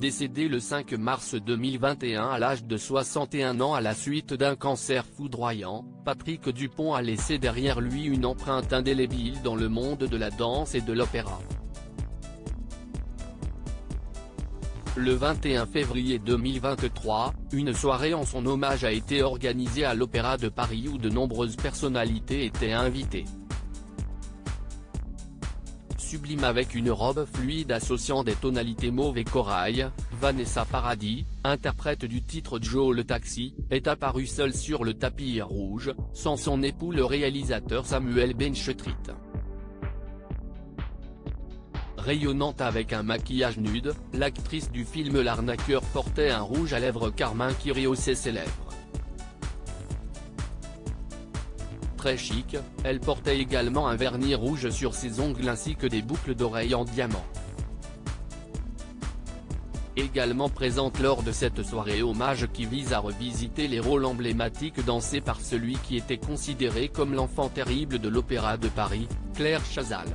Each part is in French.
décédé le 5 mars 2021 à l'âge de 61 ans à la suite d'un cancer foudroyant, Patrick Dupont a laissé derrière lui une empreinte indélébile dans le monde de la danse et de l'opéra. Le 21 février 2023, une soirée en son hommage a été organisée à l'Opéra de Paris où de nombreuses personnalités étaient invitées. Sublime avec une robe fluide associant des tonalités mauve et corail, Vanessa Paradis, interprète du titre Joe le Taxi, est apparue seule sur le tapis rouge, sans son époux le réalisateur Samuel Benchetrit. Rayonnante avec un maquillage nude, l'actrice du film L'Arnaqueur portait un rouge à lèvres carmin qui rehaussait ses lèvres. Très chic, elle portait également un vernis rouge sur ses ongles ainsi que des boucles d'oreilles en diamant. Également présente lors de cette soirée hommage qui vise à revisiter les rôles emblématiques dansés par celui qui était considéré comme l'enfant terrible de l'Opéra de Paris, Claire Chazal.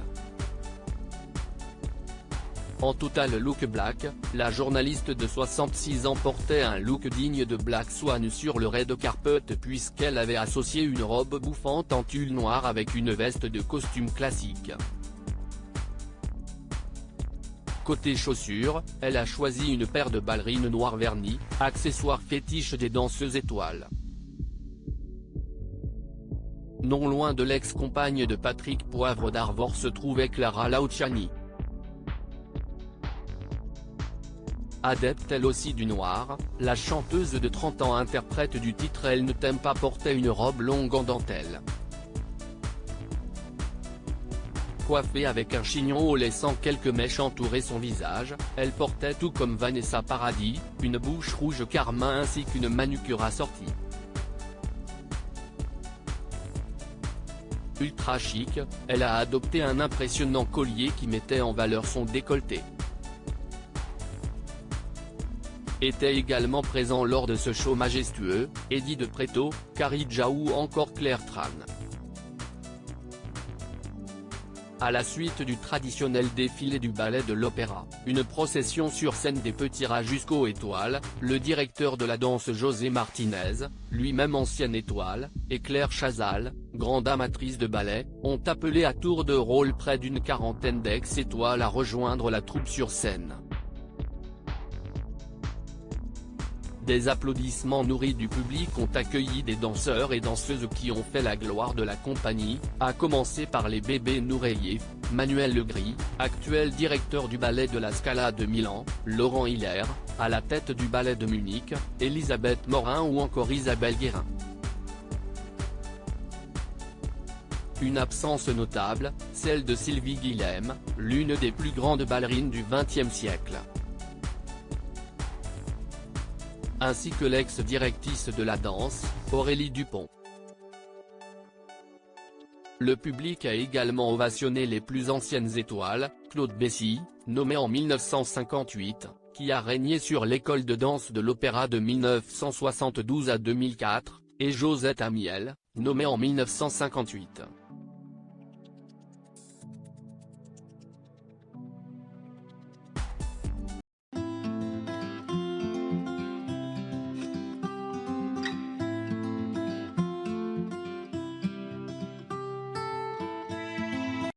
En total look black, la journaliste de 66 ans portait un look digne de Black Swan sur le red carpet puisqu'elle avait associé une robe bouffante en tulle noir avec une veste de costume classique. Côté chaussures, elle a choisi une paire de ballerines noires vernies, accessoire fétiche des danseuses étoiles. Non loin de l'ex-compagne de Patrick Poivre d'Arvor se trouvait Clara Luciani. Adepte elle aussi du noir, la chanteuse de 30 ans interprète du titre Elle ne t'aime pas portait une robe longue en dentelle. Coiffée avec un chignon haut laissant quelques mèches entourer son visage, elle portait tout comme Vanessa Paradis, une bouche rouge carmin ainsi qu'une manucure assortie. Ultra chic, elle a adopté un impressionnant collier qui mettait en valeur son décolleté. Étaient également présents lors de ce show majestueux, Eddie de Pretto, Carrie Jaou ou encore Claire Tran. À la suite du traditionnel défilé du ballet de l'opéra, une procession sur scène des petits rats jusqu'aux étoiles, le directeur de la danse José Martinez, lui-même ancienne étoile, et Claire Chazal, grande amatrice de ballet, ont appelé à tour de rôle près d'une quarantaine d'ex-étoiles à rejoindre la troupe sur scène. Des applaudissements nourris du public ont accueilli des danseurs et danseuses qui ont fait la gloire de la compagnie, à commencer par les bébés Nureyev, Manuel Legris, actuel directeur du ballet de la Scala de Milan, Laurent Hiller, à la tête du ballet de Munich, Elisabeth Morin ou encore Isabelle Guérin. Une absence notable, celle de Sylvie Guillem, l'une des plus grandes ballerines du XXe siècle. Ainsi que l'ex-directrice de la danse, Aurélie Dupont. Le public a également ovationné les plus anciennes étoiles, Claude Bessy, nommé en 1958, qui a régné sur l'école de danse de l'opéra de 1972 à 2004, et Josette Amiel, nommée en 1958.